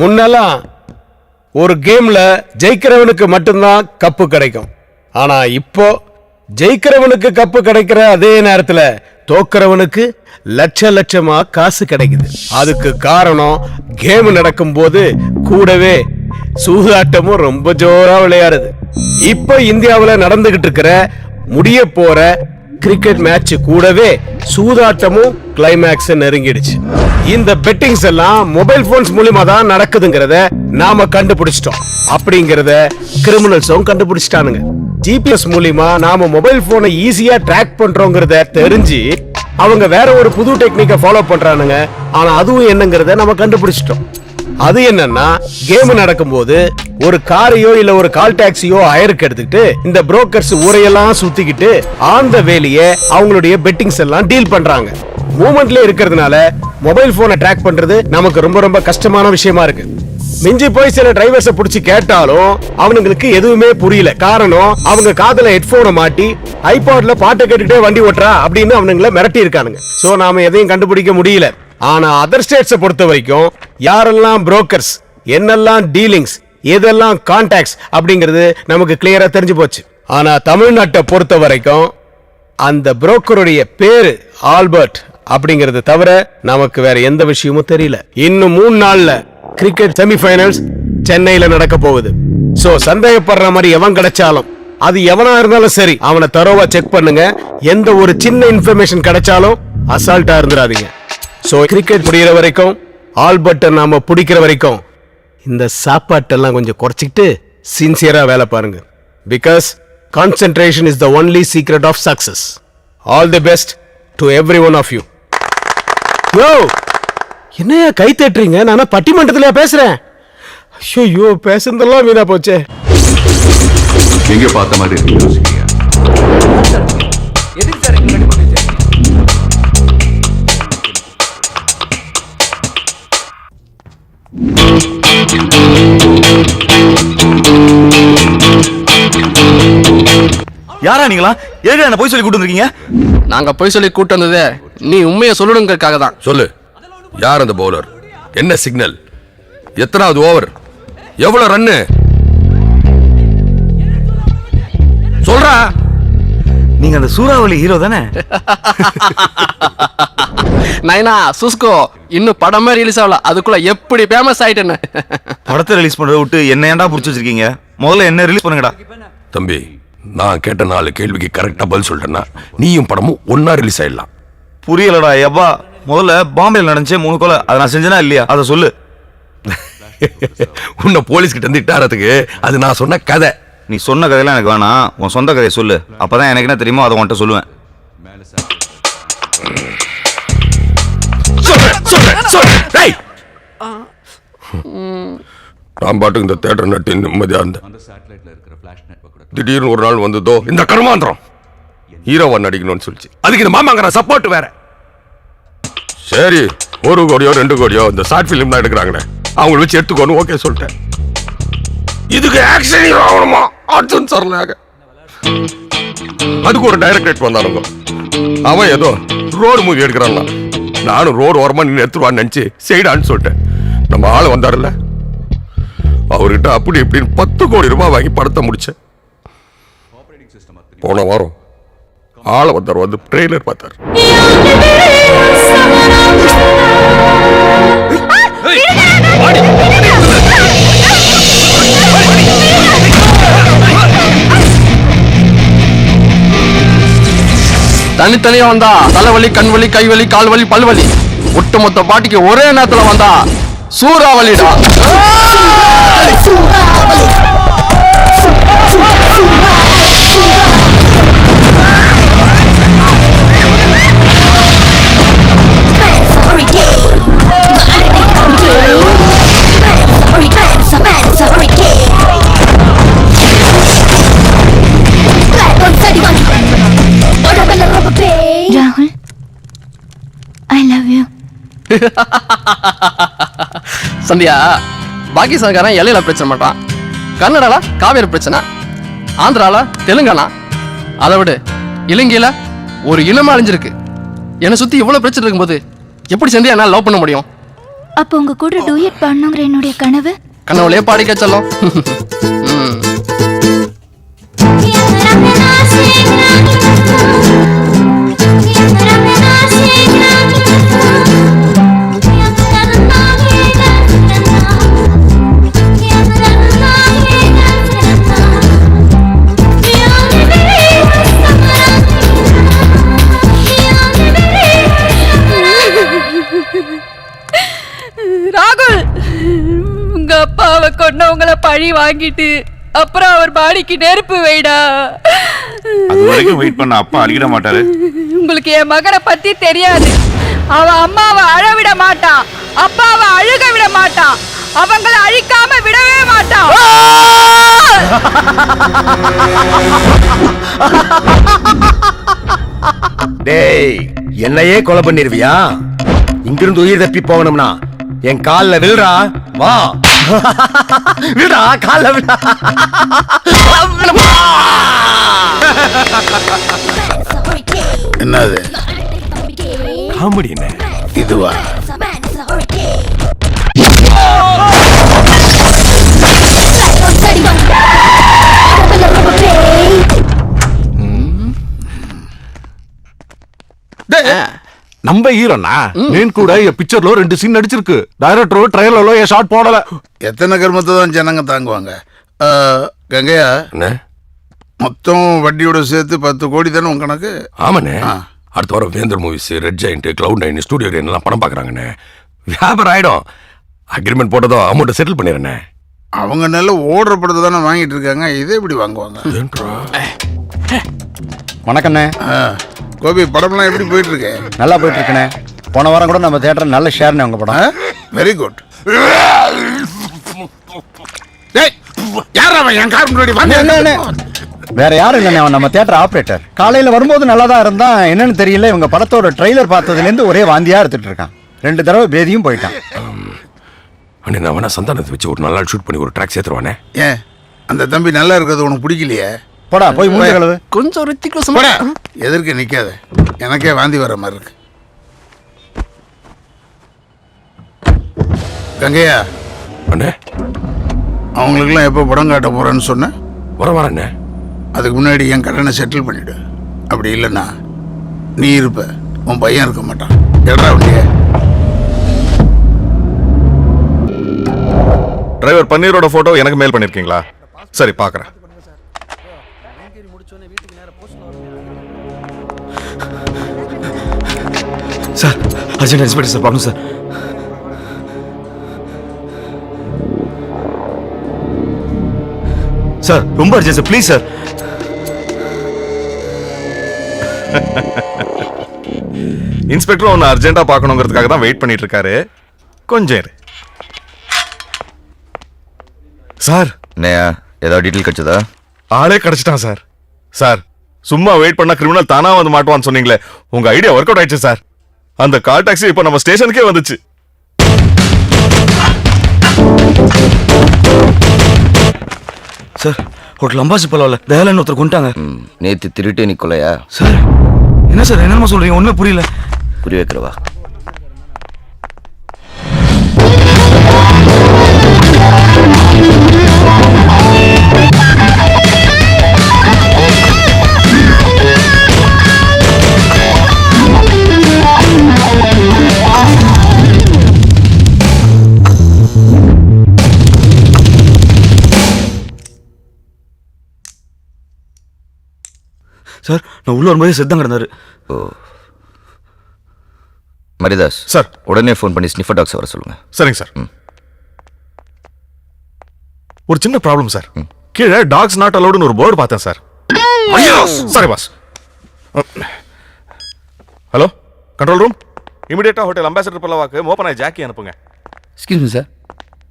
முன்னெல்லாம் ஒரு கேம்ல ஜெயிக்கிறவனுக்கு மட்டும்தான் கப்பு கிடைக்கும். ஆனா இப்போ ஜெயிக்கிறவனுக்கு கப்பு கிடைக்கிற அதே நேரத்துல தோக்கிறவனுக்கு லட்ச லட்சமா காசு கிடைக்குது. அதுக்கு காரணம் கேம் நடக்கும் போது கூடவே சூதாட்டமும் ரொம்ப ஜோரா விளையாடுது. இப்போ இந்தியாவுல நடந்துகிட்டு இருக்கிற முடிய போற கிரிக்கெட் மேட்ச் கூடவே சூதாட்டமும் கிளைமேக்ஸ் நெருங்கிடுச்சு. இந்த பெட்டிங்ஸ் எல்லாம் மொபைல் போன்ஸ் மூலமா தான் நடக்குதுங்கிறத நாம கண்டுபிடிச்சிட்டோம். அப்படிங்கறத கிரிமினல்ஸும் கண்டுபிடிச்சிட்டானுங்க. ஜிபிஎஸ் மூலமா நாம மொபைல் போனை ஈஸியா ட்ராக் பண்றோங்கிறத தெரிஞ்சு அவங்க வேற ஒரு புது டெக்னிக்கை ஃபாலோ பண்றானுங்க. ஆனா அதுவும் என்னங்கிறத நம்ம கண்டுபிடிச்சிட்டோம். அது என்னன்னா, கேம் நடக்கும்போது ஒரு காரையோ இல்ல ஒரு கால் டாக்ஸியோ ஹயருக்கு எடுத்துக்கிட்டு இந்த புரோக்கர்ஸ் ஊரையெல்லாம் சுத்திக்கிட்டு ஆன் த வேலையே அவங்களுடைய பெட்டிங்ஸ் எல்லாம் டீல் பண்றாங்க. மூவ்மெண்ட்ல இருக்கிறதுனால மொபைல் போனை ட்ராக் பண்றது நமக்கு ரொம்ப ரொம்ப கஷ்டமான விஷயமா இருக்கு. மிஞ்சி போய் சில டிரைவர்ஸை பிடிச்சி கேட்டாலும் அவனுங்களுக்கு எதுவுமே புரியல. காரணம், அவங்க காதுல ஹெட்போனை மாட்டி ஐபாட்ல பாட்டை கேட்டுக்கிட்டே வண்டி ஓட்டுறா அப்படின்னு அவனுங்களை மிரட்டி இருக்கானுங்க. சோ நாம எதையும் கண்டுபிடிக்க முடியல. ஆனா அதர் ஸ்டேட்ஸை பொறுத்த வரைக்கும் யாரெல்லாம் புரோக்கர்ஸ், என்னெல்லாம் டீலிங்ஸ், எதெல்லாம் கான்டாக்ட்ஸ் அப்படிங்கிறது நமக்கு கிளியரா தெரிஞ்சு போச்சு. ஆனா தமிழ்நாட்டை பொறுத்த வரைக்கும் அந்த புரோக்கருடைய பேரு ஆல்பர்ட் அப்படிங்கறது தவிர நமக்கு வேற எந்த விஷயமும் தெரியல. இன்னும் 3 நாள்ல கிரிக்கெட் செமிஃபைனல்ஸ் சென்னையில நடக்க போகுது. சோ சந்தேகப்படுற மாதிரி எவன் கிடைச்சாலும், அது எவனா இருந்தாலும் சரி, அவனை தரோவா செக் பண்ணுங்க. எந்த ஒரு சின்ன இன்ஃபர்மேஷன் கிடைச்சாலும் அசால்ட்டா இருந்துடாதீங்க. சோ கிரிக்கெட் முடிகிற வரைக்கும், ஆல்பர்ட்டை நாம பிடிக்கிற வரைக்கும் இந்த சாப்பாட்டெல்லாம் கொஞ்சம் குறைச்சிக்கிட்டு சின்சியரா வேலை பாருங்க. Because concentration is the only secret of success. All the best to every one of you. யோ, என்னையா கை தட்டுறீங்க? நானா பட்டிமன்றத்திலயா பேசுறேன்? ஐயோ, பேசுறதெல்லாம் வீணா போச்சே. எங்க பார்த்த மாதிரி இருக்கு யோசிக்கிறீங்க? எதுக்கு சார் இங்க கட்டி போட்டுச்சு? யாரா நீங்களா? ஏங்க என்ன போய் சொல்லி கூட்டு வந்திருக்கீங்க? நாங்க போய் சொல்லி கூட்டு வந்ததே நீ உண்மையை சொல்லணுங்கிறதுக்காக தான். சொல்லு, யார் அந்த பவுலர்? என்ன சிக்னல்? எத்தனாவது ஓவர்? எவ்வளவு ரன்னு? சொல்றா. நீங்க அந்த சூறாவளி ஹீரோ தானே? நைனா சுஸ்கோ இன்னும் படமே ரிலீஸ் ஆகல, அதுக்குள்ள எப்படி ஃபேமஸ் ஆயிட்டேன்னு. படத்தை ரிலீஸ் பண்றத விட்டு என்ன ஏன்டா புடிச்சு வச்சிருக்கீங்க? முதல்ல என்ன ரிலீஸ் பண்ணுங்கடா. தம்பி, நான் கேட்ட 4 கேள்விக்கு கரெக்டா பதில் சொல்லிட்டேன்னா நீயும் படமும் ஒன்னா ரிலீஸ் ஆயிடலாம். புரியலடா எப்பா. முதல்ல பாம்பேல நடந்துச்சே 3 கொலை, அதை நான் செஞ்சனா இல்லையா? அதை சொல்லு. உன்னை போலீஸ் கிட்ட இருந்து இட்டாரத்துக்கு அது நான் சொன்ன கதை. நீ சொன்ன கதையெல்லாம் எனக்கு வேணாம், உன் சொந்த கதையை சொல்லு. அப்பதான் எனக்கு என்ன தெரியுமோ அதை உன்கிட்ட சொல்லுவேன். நான் பாட்டுக்கு இந்த தியேட்டர் நட்டு நிம்மதியா இருந்தேன். திடீர்னு ஒரு நாள் வந்ததோ இந்த கர்மாந்திரம் ஹீரோவா நடிக்கணும்னு சொல்லிச்சு. அதுக்கு இந்த மாமாங்கிற சப்போர்ட் வேற. சரி, 1 கோடியோ 2 கோடியோ இந்த ஷார்ட் பிலிம் தான் எடுக்கிறாங்களே, அவங்களை வச்சு எடுத்துக்கோன்னு ஓகே சொல்லிட்டேன். இதுக்கு ஆக்ஷன் ஹீரோ ஆகணுமா? அர்ஜுன் சரலாக. அதுக்கு ஒரு டைரக்டர் வந்தானுங்க. அவன் ஏதோ ரோடு மூவி எடுக்கிறான்னா நானும் ரோடு ஓரமா நின்று எடுத்துருவான்னு நினைச்சு செய்டான்னு சொல்லிட்டேன். நம்ம ஆள் வந்தாருல்ல, அவர்கிட்ட அப்படி இப்படின்னு 10 கோடி ரூபாய் வாங்கி படத்தை முடிச்சேன். போன வாரம் ஆளை வந்தார், வந்து ட்ரெய்லர் பார்த்தார். தனித்தனியா வந்தா தலைவலி, கண்வலி, கைவலி, கால்வலி, பல்வலி. ஒட்டுமொத்த பாட்டிக்கு ஒரே நேரத்துல வந்தா சூறாவளிடா. ராகுல், I love you. சந்தியா, பாகிஸ்தான்காரன் எல்லையில பிரச்சனை மாட்டான், கன்னடால காவேரி பிரச்சனை, ஆந்திரால தெலுங்கானா, அதை விட இலங்கையில ஒரு இனமா அழிஞ்சிருக்கு. என்னை சுத்தி இவ்வளவு பிரச்சனை இருக்கும்போது எப்படி சந்தியா என்னால லவ் பண்ண முடியும்? அப்போ உங்க கூட டூயட் பாடணுங்கிற என்னுடைய கனவு கனவுலயே பாடிக்க செல்லம். ராகுல், உங்க அப்பாவை கொன்னவங்கள பழி வாங்கிட்டு அப்புறம் அவர் பாடிக்கு நெருப்பு வைடா. அது வரைக்கும் வெயிட் பண்ண அப்பா அடிக்கிட மாட்டாரு. உங்களுக்கு என் மகனை பத்தி தெரியாது. அவன் அம்மாவை அழவிட மாட்டான், அப்பாவை அழுக விட மாட்டான், அவங்கள அழிக்காம விடவே மாட்டான். டேய், என்னையே கொலை பண்ணிருவியா? இங்கிருந்து உயிர் தப்பி போகணும்னா என் கால்ல விழுறா. வா விடா, கால்ல விடா. என்னது காமெடி என்ன இதுவா? நம்ம ஹீரோனா నేను కూడా ఈ పిక్చర్ లో 2 సీన్ నడిచిருக்கு. డైరెక్టర్ ట్రైలర్ లో ఏ షాట్ పోడல. எத்தனை கர்மத்தை தான் ஜனங்க தாங்குவாங்க? கங்கையா, மொத்தம் வட்டியோட சேர்த்து 10 கோடி தானே உன் கணக்கு? ஆமாண்ணே. அடுத்த வாரம் வேந்தர் movies, red giant, cloud 9 studio எல்லாம் படம் பாக்குறாங்கண்ணே. வியாபாரம் ஆயிடும். அக்ரிமெண்ட் போட்டதும் அமௌண்ட் செட்டில் பண்ணிடுறேண்ணே. அவங்க நல்ல ஓடுற படத்தை தானே வாங்கிட்டு இருக்காங்க, இதே எப்படி வாங்குவாங்க? வணக்கண்ணே. கோபி, படம்லாம் எப்படி போயிட்டு இருக்கு? நல்லா போயிட்டு இருக்கண்ணே. போன வாரம் கூட நம்ம தியேட்டர் நல்ல ஷேர்னே உங்க படம். Very good. யார் அவன் என் கார் முன்னாடி வந்து? வேற யாரும் இல்லைண்ணே, அவன் நம்ம தியேட்டர் ஆபரேட்டர். காலையில வரும்போது நல்லா தான் இருந்தான். என்னன்னு தெரியல, இவங்க படத்தோட ட்ரெய்லர் பார்த்ததுல இருந்து ஒரே வாந்தியா எடுத்துட்டு இருக்கான். 2 தடவை பேதியும் போயிட்டான். அண்ணே, நான் வேணா சந்தானத்தை வச்சு ஒரு நல்லா ஷூட் பண்ணி ஒரு ட்ராக் சேர்த்துருவானே. ஏன் அந்த தம்பி நல்லா இருக்கிறது உனக்கு பிடிக்கலையே? போடா போய் மூஞ்ச கழுவு. கொஞ்சம் ரித்திக் போடா, எதற்கு நிக்காத? எனக்கே வாந்தி வர மாதிரி இருக்கு. கங்கையா, அண்ணே அவங்களுக்குலாம் எப்போ படம் காட்ட போறேன்னு சொன்ன? வரண்ணே. அதுக்கு முன்னாடி என் கடனை செட்டில் பண்ணிவிடு. அப்படி இல்லைன்னா நீ இருப்ப, உன் பையன் இருக்க மாட்டான். எடா வண்டிய. டிரைவர் பன்னீரோட போட்டோ எனக்கு மெயில் பண்ணிருக்கீங்களா? சரி, பாக்குறேன். சார், அர்ஜென்ட் இன்ஸ்பெக்டர் சார், பார்க்கணும் சார். சார், ரொம்ப urgent sir, please sir. Inspector ஒன்னு அர்ஜென்ட்டா பார்க்கணுங்கிறதுக்காக தான் வெயிட் பண்ணிட்டு இருக்காரு. கொஞ்சம் இரு. சார், ஏதாவது டீட்டெயில் கிடைச்சதா? ஆளே கிடைச்சிட்டான் சார். சார், சும்மா வெயிட் பண்ணா கிரிமினல் தானா வந்து மாட்டுவான்னு சொன்னீங்களே, உங்க ஐடியா ஒர்க் அவுட் ஆயிடுச்சு சார். அந்த கால் டாக்ஸி இப்ப நம்ம ஸ்டேஷனுக்கே வந்துச்சு. சார், ஹோட்டல் அம்பாசி பரவாயில்ல, தயாலன்னு ஒருத்தர் கொண்டாங்க. நேத்து திருட்டு நீ கொலையா? சார், என்ன சார் என்னமா சொல்றீங்க? ஒண்ணுமே புரியல. புரிய வைக்கிறவா? சார், நான் உள்ள வரும்போது செத்தம் கிடந்தாரு. ஓ, மரிதாஸ் சார், உடனே ஃபோன் பண்ணி ஸ்னிஃபர் டாக்ஸ் வர சொல்லுங்க. சரிங்க சார். ஒரு சின்ன ப்ராப்ளம் சார். கீழே டாக்ஸ் நாட் அலௌடுன்னு ஒரு போர்டு பார்த்தேன் sir. Sorry boss. Hello, control room, இமிடியேட்டா ஹோட்டல் அம்பாசிடர் பல்லவாக்கு மோப்பனாய் ஜாக்கி அனுப்புங்க. எக்ஸ்கியூஸ் மீ சார்,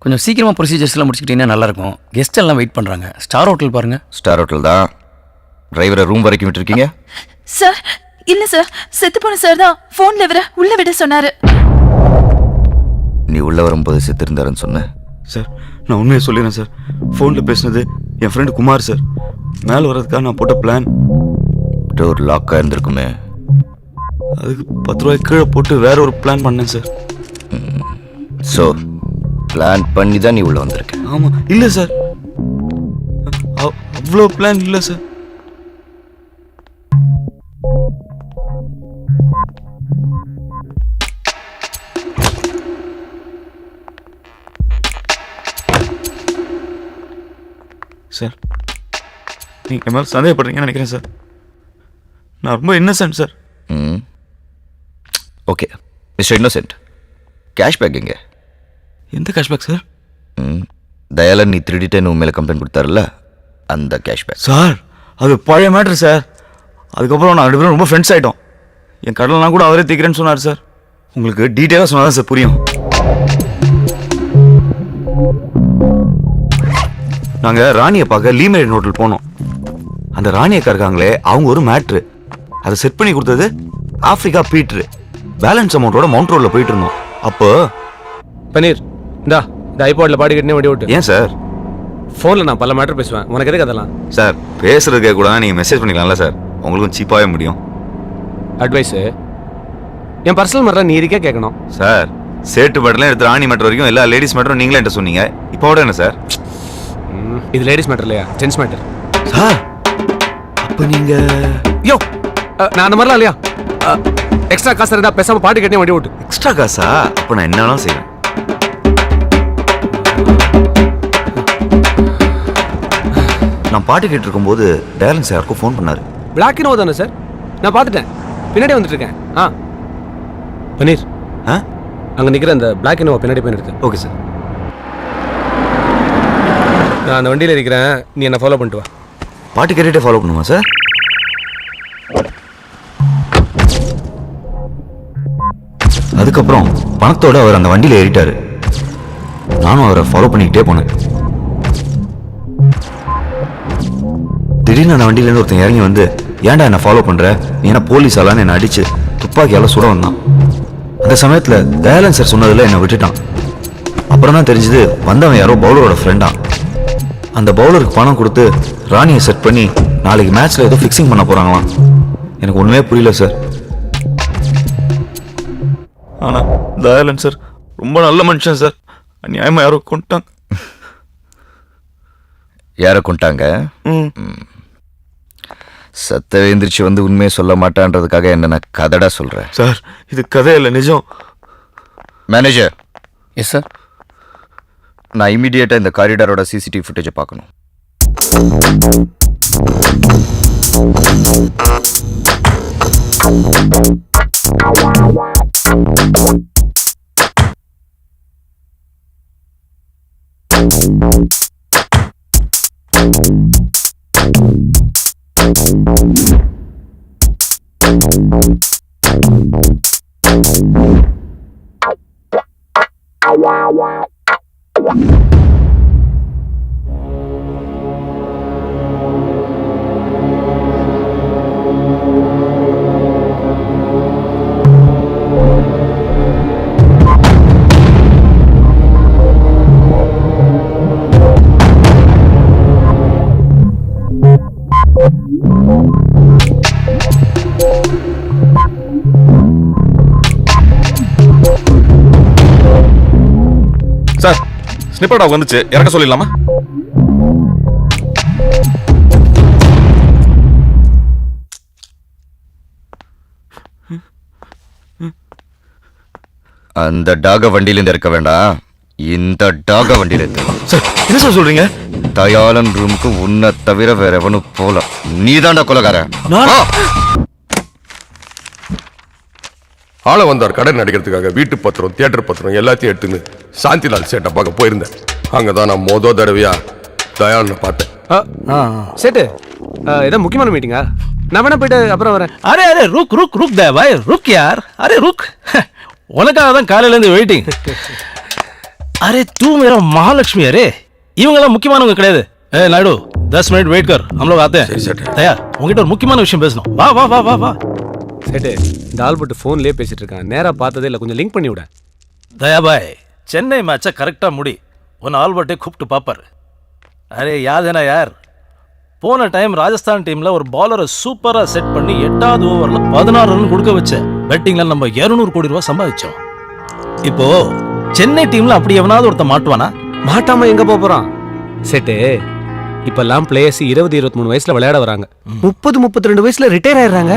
கொஞ்சம் சீக்கிரமாக ப்ரொசீஜர்ஸ்லாம் முடிச்சுக்கிட்டீங்கன்னா நல்லாயிருக்கும். கெஸ்ட் எல்லாம் வெயிட் பண்ணுறாங்க. ஸ்டார் ஹோட்டல் பாருங்கள். ஸ்டார் ஹோட்டல் தான். டிரைவரை ரூம் வரைக்கும் விட்டுருக்கீங்க? சார், இல்ல சார், செத்து போன சார் தான் போன்ல விட உள்ள விட சொன்னாரு. நீ உள்ள வரும்போது செத்து இருந்தாருன்னு சொன்ன. சார், நான் உண்மையை சொல்லிடுறேன் சார். ஃபோனில் பேசினது என் ஃப்ரெண்டு குமார் சார். மேலே வர்றதுக்காக நான் போட்ட பிளான். டோர் லாக்காக இருந்திருக்குமே. அதுக்கு 10 ரூபாய் கீழே போட்டு வேற ஒரு பிளான் பண்ணேன் சார். ஸோ பிளான் பண்ணி தான் நீ உள்ள வந்திருக்க. ஆமா இல்ல சார், அவ்வளோ பிளான் இல்ல சார். சார் நீங்க என் மேல சந்தேகப்படுறீங்கன்னு நினைக்கிறேன் சார். நான் ரொம்ப இன்னசென்ட் சார். ம் ஓகே மிஸ்டர் இன்னோசென்ட், கேஷ்பேக் எங்க? எந்த கேஷ்பேக் சார்? தயாளன் நீ திருடிட்டேன்னு உன் மேலே கம்ப்ளைண்ட் கொடுத்தாருல்ல, அந்த கேஷ்பேக். சார் அது பழைய மேட்ரு சார். அதுக்கப்புறம் நான் 2 பேரும் ரொம்ப ஃப்ரெண்ட்ஸ் ஆகிட்டோம். என் கடலாம் கூட அவரே தீக்கிறேன்னு சொன்னார் சார். உங்களுக்கு டீட்டெயிலாக சொன்னால் தான் சார் புரியும். நாங்கள் ராணியை பார்க்க லீமேரின் ஹோட்டல் போனோம். அந்த ராணியக்கா இருக்காங்களே, அவங்க ஒரு மேட்ரு. அதை செட் பண்ணி கொடுத்தது ஆஃப்ரிக்கா பீட்ரு. பேலன்ஸ் அமௌண்ட்டோட மவுண்ட் ரோடில் போயிட்டு இருந்தோம். அப்போ பன்னீர் இந்த ஐபாட்ல பாடி கட்டினே வண்டி ஓட்டு. ஏன் சார்? ஃபோனில் நான் பல மேட்டர் பேசுவேன், உனக்கு எதுக்கு அதெல்லாம்? சார் பேசுறதுக்கே கூட நீங்கள் மெசேஜ் பண்ணிக்கலாம்ல சார், உங்களுக்கும் சீப்பாகவே முடியும். அட்வைஸு என் பர்சனல் மேட்டர் நீ இருக்கே கேட்கணும். சார் சேட்டு மேட்டர்லாம் எடுத்து ராணி மேட்டர் வரைக்கும் எல்லா லேடிஸ் மேட்டரும் நீங்களே என்கிட்ட சொன்னீங்க. இப்போ என்ன சார்? இது லேடிஸ் மேட்டர் இல்லையா, ஜென்ஸ் மேட்டர். சார் அப்போ நீங்கள் யோ நான் அந்த மாதிரிலாம் இல்லையா. எக்ஸ்ட்ரா காசு இருந்தா பேசாம பாட்டு கட்டினே வண்டி ஓட்டு. எக்ஸ்ட்ரா காசா? அப்போ நான் என்னன்னாலும் செய்வேன். நான் பாட்டு கேட்டு இருக்கும்போது டேலன்ஸ் யாருக்கும் ஃபோன் பண்ணாரு. பிளாக் இனோவா தானே சார்? நான் பார்த்துட்டேன், பின்னாடி வந்துட்டு இருக்கேன். பன்னீர் அங்கே நிற்கிற அந்த பிளாக் இனோவா பின்னாடி போய் இருக்கு. Okay sir. நான் அந்த வண்டியில் இருக்கிறேன், நீ என்ன ஃபாலோ பண்ணிட்டு வா. பாட்டு கேட்டுகிட்டே ஃபாலோ பண்ணுமா சார்? அதுக்கப்புறம் பணத்தோட அவர் அந்த வண்டியில் ஏறிட்டாரு. நானும் அவரை ஃபாலோ பண்ணிக்கிட்டே போனேன். திடீர்னு அந்த வண்டியிலேருந்து ஒருத்தன் இறங்கி வந்து, ஏன்டா என்ன ஃபாலோ பண்ற, நீ என்ன போலீஸ் ஆளான்னு என்னை அடிச்சு துப்பாக்கியால சுட வந்தான். அந்த சமயத்தில் தயாளன் சார் சொன்னதில் என்னை விட்டுட்டான். அப்புறம் தான் தெரிஞ்சது வந்தவன் யாரோ பவுலரோட ஃப்ரெண்டா. அந்த பவுலருக்கு பணம் கொடுத்து ராணியை செட் பண்ணி நாளைக்கு மேட்ச்ல ஏதோ ஃபிக்ஸிங் பண்ண போறாங்களாம். எனக்கு ஒண்ணுமே புரியல சார். ஆனா தயாளன் சார் ரொம்ப நல்ல மனுஷன் சார். அநியாயமா யாரோ கொண்டாங்க. யாரை கொண்டாங்க? சத்த எழுந்திரிச்சு வந்து உண்மையை சொல்ல மாட்டான்றதுக்காக என்ன நான் கதடா சொல்றேன் சார். இது கதை இல்லை, நிஜம். மேனேஜர். Yes sir. நான் இமீடியட்டா இந்த காரிடாரோட சிசிடிவி ஃபுட்டேஜை பார்க்கணும். சார் ஸ்னிப்பர் டாக் வந்துச்சு, இறக்க சொல்லிடலாமா? அந்த டாக வண்டியிலிருந்து இருக்க வேண்டாம், இந்த டாக வண்டியில இருந்து. சார் என்ன சார் சொல்றீங்க? தயாளன் ரூமுக்கு உன்னை தவிர வேற எவனும் போல. நீதான்டா கொலைகாரன். ஆள வந்தார் கடன் அடிக்கிறதுக்காக வீட்டு பத்திரம், தியேட்டர் பத்திரம் எல்லாத்தையும் எடுத்துன்னு சாந்திலால் சேட்டை பார்க்க போயிருந்தேன். அங்கதான் நான் மொதல் தடவையா தயாளனை பார்த்தேன். சேட்டு ஏதோ முக்கியமான மீட்டிங்கா? நான் வேணா போயிட்டு அப்புறம் வரேன். அரே அரே ருக் ருக் ருக் தே பாய், ருக் யார். அரே ருக், உனக்காக தான் காலையில இருந்து வெயிட்டிங். அரே तू मेरा महालक्ष्मी. अरे இவங்கெல்லாம் முக்கியமானவங்க கிடையாது. ஏ நாயுடு 10 मिनट वेट कर, हम लोग आते हैं. தயார், உங்ககிட்ட ஒரு முக்கியமான விஷயம் பேசணும். வா வா வா வா வா. சேட்டு இந்த ஆல்பர்ட் ஃபோன்லேயே பேசிட்டு இருக்கான், நேராக பார்த்ததே இல்லை, கொஞ்சம் லிங்க் பண்ணி விட. தயா பாய், சென்னை மேட்சை கரெக்டாக முடி, உன் ஆல்பர்ட்டே கூப்பிட்டு பார்ப்பாரு. அரே யாதேனா யார், போன டைம் ராஜஸ்தான் டீம்ல ஒரு பாலரை சூப்பரா செட் பண்ணி 8வது ஓவர்ல 16 ரன் கொடுக்க வச்ச பெட்டிங்ல நம்ம 200 கோடி ரூபாய் சம்பாதிச்சோம். இப்போ சென்னை டீம்ல அப்படி எவனாவது ஒருத்த மாட்டுவானா? மாட்டாம எங்க போறான் செட்டு? இப்பெல்லாம் பிளேயர்ஸ் 20-23 வயசுல விளையாட வராங்க, 30-32 வயசுல ரிட்டையர் ஆயிடுறாங்க.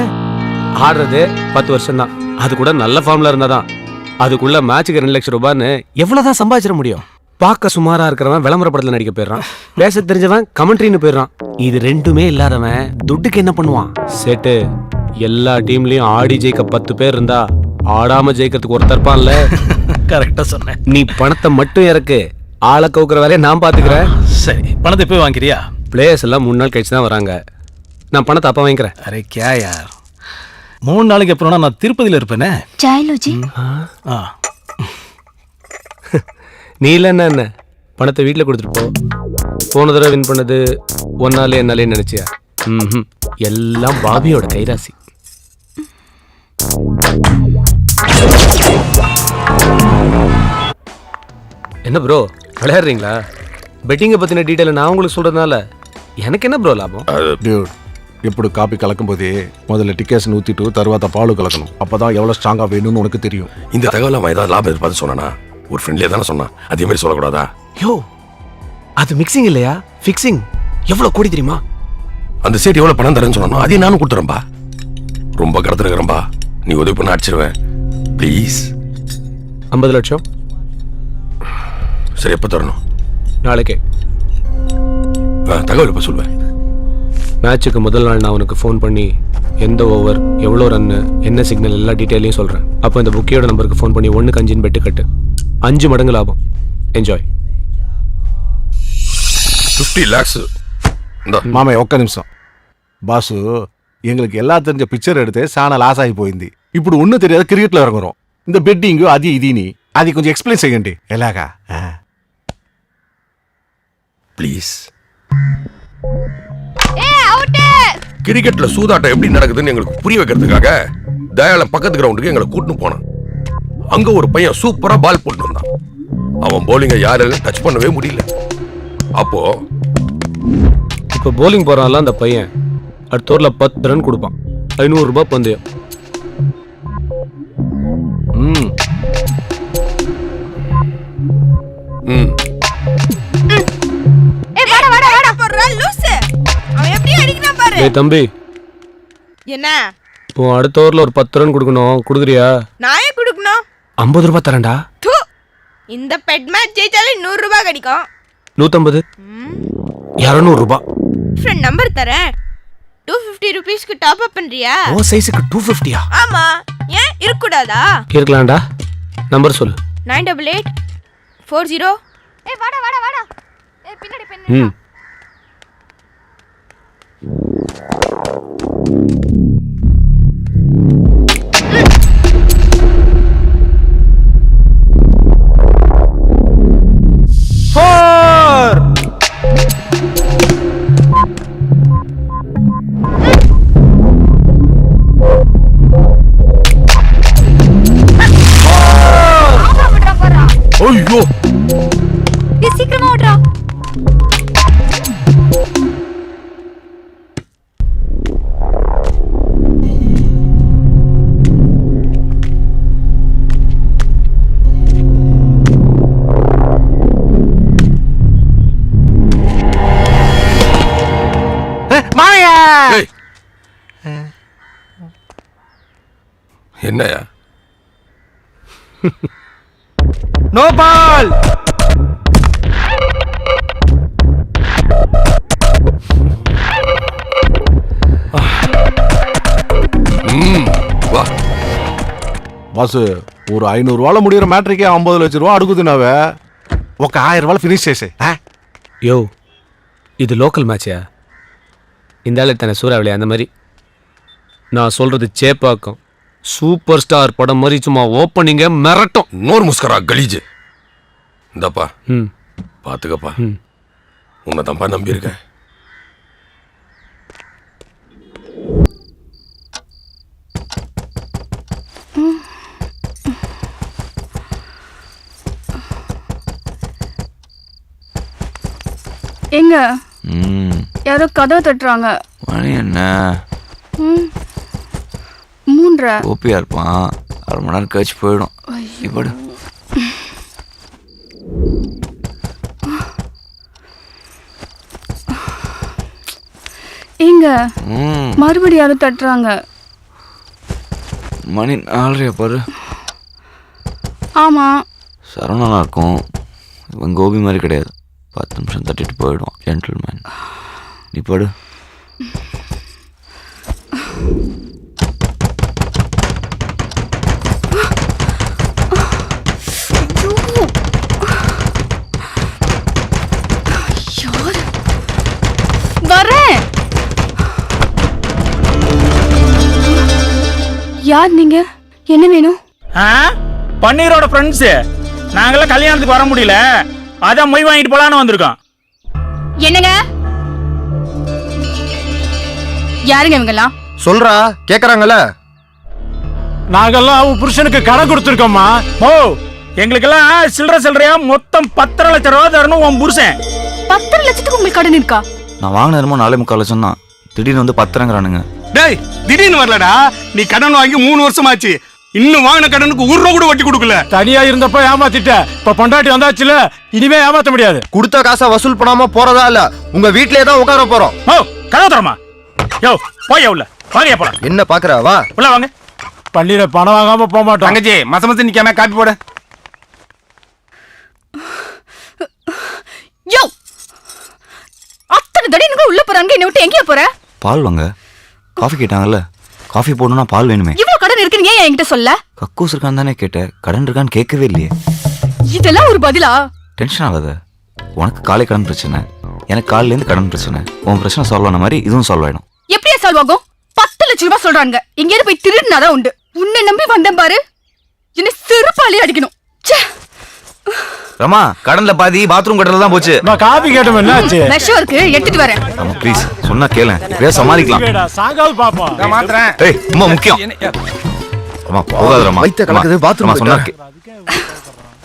ஆடுறது 10 வருஷம் தான், அது கூட நல்ல ஃபார்ம்ல இருந்தாதான். அதுக்குள்ள மேட்சுக்கு 2 லட்சம் ரூபான்னு எவ்வளவுதான் சம்பாதிச்சிட முடியும்? பார்க்க சுமாரா இருக்கிறவன் விளம்பர படத்துல நடிக்க போயிடுறான், பேச தெரிஞ்சவன் கமெண்ட்ரின்னு போயிடுறான். இது ரெண்டுமே இல்லாதவன் துட்டுக்கு என்ன பண்ணுவான்? செட்டு, எல்லா டீம்லயும் ஆடி ஜெயிக்க 10 பேர் இருந்தா ஆடாம ஜெயிக்கிறதுக்கு ஒருத்தர் இருப்பான்ல. கரெக்டா சொன்னேன். நீ பணத்தை மட்டும் இறக்கு, ஆளை கவுக்குற வேலையை நான் பாத்துக்கிறேன். சரி, பணத்தை போய் வாங்கிறியா? பிளேயர்ஸ் எல்லாம் 3 நாள் கழிச்சு தான் வராங்க, நான் பணத்தை அப்ப வாங்கிக்கிறேன். அரே கியா யார், 3 நாளைக்கு அப்புறம் நான் திருப்பதியில இருப்பேனே. சாயலோஜி, நீ இல்ல என்ன பணத்தை வீட்டுல கொடுத்துட்டு போ. போன தடவை வின் பண்ணது ஒன்னாலே என்னாலே நினைச்சியா? எல்லாம் பாபியோட கைராசி. என்ன ப்ரோ விளையாடுறீங்களா? பெட்டிங்கை பத்தின டீட்டெயில் நான் உங்களுக்கு சொல்றதுனால எனக்கு என்ன ப்ரோ லாபம்? ఇప్పుడు కాపీ కలకపోతే முதல்ல டிக்கெட்ஸ் ஊத்திட்டு தருவாத பால் கலக்கணும். அப்பதான் எவ்வளவு ஸ்ட்ராங்கா வேணும்னு உனக்கு தெரியும். இந்த தகவல் அவன் ஏதாவது லாபம் எதிர்பார்த்து சொன்னானா? ஒரு ஃப்ரெண்ட்லியே தானே சொன்னான், அதே மாதிரி சொல்லக்கூடாதா? யோ, அது மிக்சிங் இல்லையா, ஃபிக்ஸிங். எவ்வளவு கோடி தெரியுமா? அந்த சேட் எவ்வளவு பணம் தரேன்னு சொன்னா அதையும் நானும் கொடுத்துறேன்பா. ரொம்ப கடத்துறேன்பா, நீ உதவி பண்ண அடிச்சிருவேன் ப்ளீஸ். 50 லட்சம். சரி, எப்ப தரணும்? நாளைக்கே. தகவல் எப்ப சொல்லுவேன்? மேட்சுக்கு முதல் நாள் நான் உனக்கு ஃபோன் பண்ணி எந்த ஓவர், எவ்வளோ ரன்னு, என்ன சிக்னல், எல்லா டீட்டெயிலையும் சொல்கிறேன். அப்போ இந்த புக்கியோட நம்பருக்கு ஃபோன் பண்ணி 1க்கு 5 பெட்டு கட்டு. 5 மடங்கு லாபம். என்ஜாய். 50 lakhs. మామయ్య ఒక్క నిమిషం. బాసు, எங்களுக்கு எல்லாம் தெரிஞ்ச பிக்சர் எடுத்து சாண లాస్ అయిపోయింది. ఇప్పుడు ஒண்ணு தெரியாத கிரிக்கெட்ல இறங்குறோம். இந்த பெட்டிங் அது இதுని అది కొంచెం ఎక్స్ప్లెయిన్ చేయండి. ఎలాగా? ப்ளீஸ். கிரிக்கெட்ல சூதாட்டம் எப்படி நடக்குதுன்னு எங்களுக்கு புரிய வைக்கிறதுக்காக தயாளம் பக்கத்து கிரவுண்டுக்கு எங்களை கூட்டின்னு போனான். அங்க ஒரு பையன் சூப்பரா பால் போட்டு வந்தான். அவன் போலிங்க யாராலும் டச் பண்ணவே முடியல. அப்போ இப்போ போலிங் போறான்ல அந்த பையன், அடுத்த ஓவரில் 10 ரன் கொடுப்பான், 500 ரூபாய் பந்தயம். ஏய் தம்பி, என்ன இப்போ அடுத்த ஓவரில் ஒரு 10 ரன் கொடுக்கணும், கொடுக்குறியா? நான் ஏன் கொடுக்கணும்? 50 ரூபாய் தரேன்டா. இந்த பெட் மேட்ச் ஜெயிச்சாலே 100 ரூபாய் கிடைக்கும். 150, 200 ரூபாய். ஃப்ரெண்ட் நம்பர் தரேன், 250 ரூபீஸ்க்கு டாப் அப் பண்றியா? ஓ சைஸுக்கு 250யா? ஆமா, ஏன் இருக்கக்கூடாதா? இருக்கலாம்டா. நம்பர் சொல்லு. 988 40. வாடா வாடா வாடா. பின்னாடி பின்னாடி. ஐயோ, சீக்கிரமா ஓடுறா. என்னையா? No ball. வா బాసు, ஒரு 500 రూపాయల முடிகிற மேட்ரிக்கே 50 లక్ష రూపాయలు అడుగుతున్నావే. ఒక 1000 రూపాయలు ఫినిష్ చేసే. யோ, இது லோக்கல் மேட்சா? இந்த ஆளு தானே சூறாவளி அந்த மாதிரி. நான் சொல்றது சேப்பாக்கம் சூப்பர் ஸ்டார் படம் மாதிரி சும்மா ஓப்பனிங்க மிரட்டும். நோர் முஸ்கரா கலீஜ். இந்தப்பா பாத்துக்கப்பா, உன்னை தம்பா நம்பி இருக்கேன். எங்க யாரோ கதவை தட்டுறாங்க. மணி என்ன? 3:30. ஓப்பியா இருப்பான், 1/2 மணி நேரம் கழிச்சு போயிடும். இப்படி எங்க ம், மறுபடியும் யாரும் தட்டுறாங்க. மணி 4:30 பாரு. ஆமா. சரவணனா இருக்கும். இவன் கோபி மாதிரி கிடையாது. 10 நிமிஷம் தட்டிட்டு போயிடுவான். ஜென்டில்மேன். நீ படு. வரேன். யார் நீங்க? என்ன வேணும்? பன்னீரோட ஃப்ரெண்ட்ஸ். நாங்களாம் கல்யாணத்துக்கு வர முடியல, அதான் மொய் வாங்கிட்டு போலான்னு வந்திருக்கோம். என்னங்க? யாருங்க இவங்கெல்லாம்? சொல்றா, கேக்குறாங்கல்ல. நாங்கெல்லாம் உன் புருஷனுக்கு கடன் கொடுத்துருக்கோம்மா. ஓ, எங்களுக்கெல்லாம் சில்லறையா மொத்தம் 10.5 லட்சம் ரூபா தரணும் உன் புருஷன். 10 லட்சத்துக்கு உங்களுக்கு கடன் இருக்கா? நான் வாங்கின நேரமோ 4.25 லட்சம் தான். திடீர்னு வந்து 10ங்கிறானுங்க. டேய், திடீர்னு வரலடா. நீ கடன் வாங்கி 3 வருஷமாச்சு. இன்னும் வாங்கின கடனுக்கு 1 ரூபா கூட வட்டி கொடுக்கல. தனியா இருந்தப்ப ஏமாத்திட்ட, இப்ப பொண்டாட்டி வந்தாச்சுல, இனிமே ஏமாத்த முடியாது. கொடுத்த காசை வசூல் பண்ணாம போறதா இல்ல, உங்க வீட்லயே தான் உட்கார போறோம். ஓ, கதவு தரமா? யோ, போய் உள்ள வாங்க போலாம். என்ன பாக்குற? வா உள்ள வாங்க. பள்ளியில பணம் வாங்காம போக மாட்டோம். தங்கச்சி, மசமசம் நிக்காம காப்பி போட. யோ, அத்தனை தடினுங்க உள்ள போறாங்க, என்ன விட்டு எங்கேயா போற? பால் வாங்க. காஃபி கேட்டாங்கல்ல, காஃபி போடணும்னா பால் வேணுமே. இவ்வளவு கடன் இருக்குன்னு ஏன் என்கிட்ட சொல்ல? கக்கூஸ் இருக்கான்னு தானே கேட்டேன். கடன் இருக்கான்னு கேட்கவே இல்லையே. இதெல்லாம் ஒரு பதிலா? டென்ஷன் ஆகாத. உனக்கு காலை கடன் பிரச்சனை, எனக்கு காலிலேருந்து கடன் பிரச்சனை. உன் பிரச்சனை சால்வ் ஆன மாதிரி இதுவும் சால்வ் ஆயிடும். எப்படியா சால்வ் ஆகும்? 10 லட்சம் ரூபாய் சொல்றாங்க. எங்கேயாவது போய் திருடினாதான் உண்டு. உன்னை நம்பி வந்தேன் பாரு, என்ன செருப்பாலே அடிக்கணும். ரமா, கடன்ல பாதி பாத்ரூம் கட்டல தான் போச்சு. நான் காபி கேட்டோம், என்னாச்சு? விஷம் இருக்கு, எடுத்துட்டு வரேன். ரமா ப்ளீஸ், சொன்னா கேளு. இப்படியே சமாளிக்கலாம். சாங்காவது பாப்போம். நான் மாத்துறேன். ஏய், ரொம்ப முக்கியம். ரமா போகாத ரமா. வயித்த கலக்குது, பாத்ரூம் சொன்னா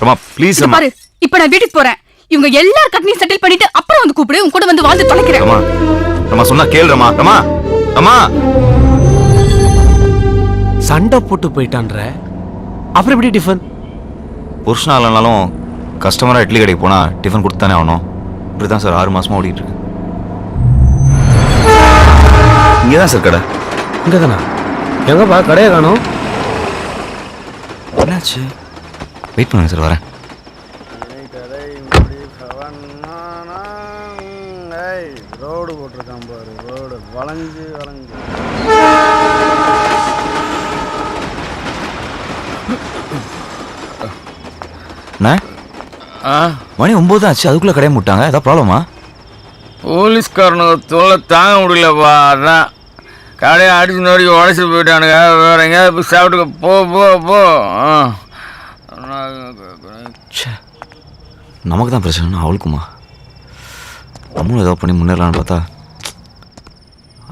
ரமா ப்ளீஸ் இங்க ரமா. பாரு, இப்ப நான் வீட்டுக்கு போறேன். இவங்க எல்லார் கட்டனையும் செட்டில் பண்ணிட்டு அப்புறம் வந்து கூப்பிடு. உன் கூட வந்து வாழ்ந்து தொலைக்கிறேன். ரமா, ரமா சொன்னா கேளு ரமா. ரமா, ரமா. சண்டை போட்டு போயிட்டான்ற, அப்புறம் எப்படி டிஃபன்? புருஷனா இல்லைனாலும் கஸ்டமரா இட்லி கடைக்கு போனா டிஃபன் கொடுத்தானே ஆகணும். இப்படிதான் சார் 6 மாசமா ஓடிட்டு இருக்கு. இங்கதான் சார் கடை. இங்க தானா? எங்கப்பா கடையை காணோம்? என்னாச்சு? வெயிட் பண்ணுங்க சார், வரேன். ரோடு போட்டிருக்கான் பாரு, ரோடு வளைஞ்சு வளைஞ்சு. மணி 9 ஆச்சு, அதுக்குள்ள கடையை முட்டாங்க. ஏதாவது ப்ராப்ளமா? போலீஸ்காரனுக்கு தொல்லை தாங்க முடியலப்பா. அதான் கடையை அடிச்சு நோடி உடச்சிட்டு போயிட்டானுங்க. வேற எங்கேயாவது போய் சாப்பிட்டுக்க. போ போ போ. நமக்கு தான் பிரச்சனை, அவளுக்குமா? நம்மளும் ஏதாவது பண்ணி முன்னேறலான்னு பார்த்தா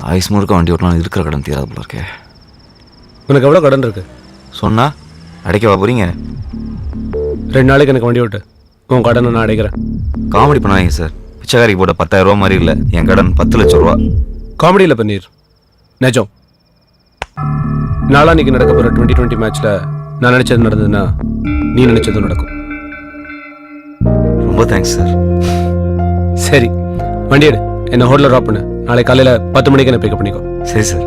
ஆயுஸ் முழுக்க வண்டி ஓட்டலாம். இருக்கிற கடன் தீராது போல இருக்கே. உனக்கு எவ்வளோ கடன் இருக்கு? சொன்னா அடைக்கவா போறீங்க? 2 நாளைக்கு எனக்கு வண்டி ஓட்டு, உன் கடனை நான் அடைக்கிறேன். காமெடி பண்ணாதீங்க சார். பிச்சைக்காரிக்கு போட்ட 10,000 ரூபா மாதிரி இல்லை என் கடன். 10 லட்சம் ரூபா. காமெடியில் பண்ணீர் நிஜம். நாளான்னைக்கு நடக்க போகிற 2020 மேட்ச்ல நான் நினைச்சது நடந்ததுன்னா நீ நினைச்சதும் நடக்கும். ரொம்ப தேங்க்ஸ் சார். சரி, வண்டி எடு, என்ன ஹோட்டலில் ட்ராப் பண்ணு. நாளை காலையில் 10 மணிக்கு என்ன பிக்கப் பண்ணிக்கோ. சரி சார்.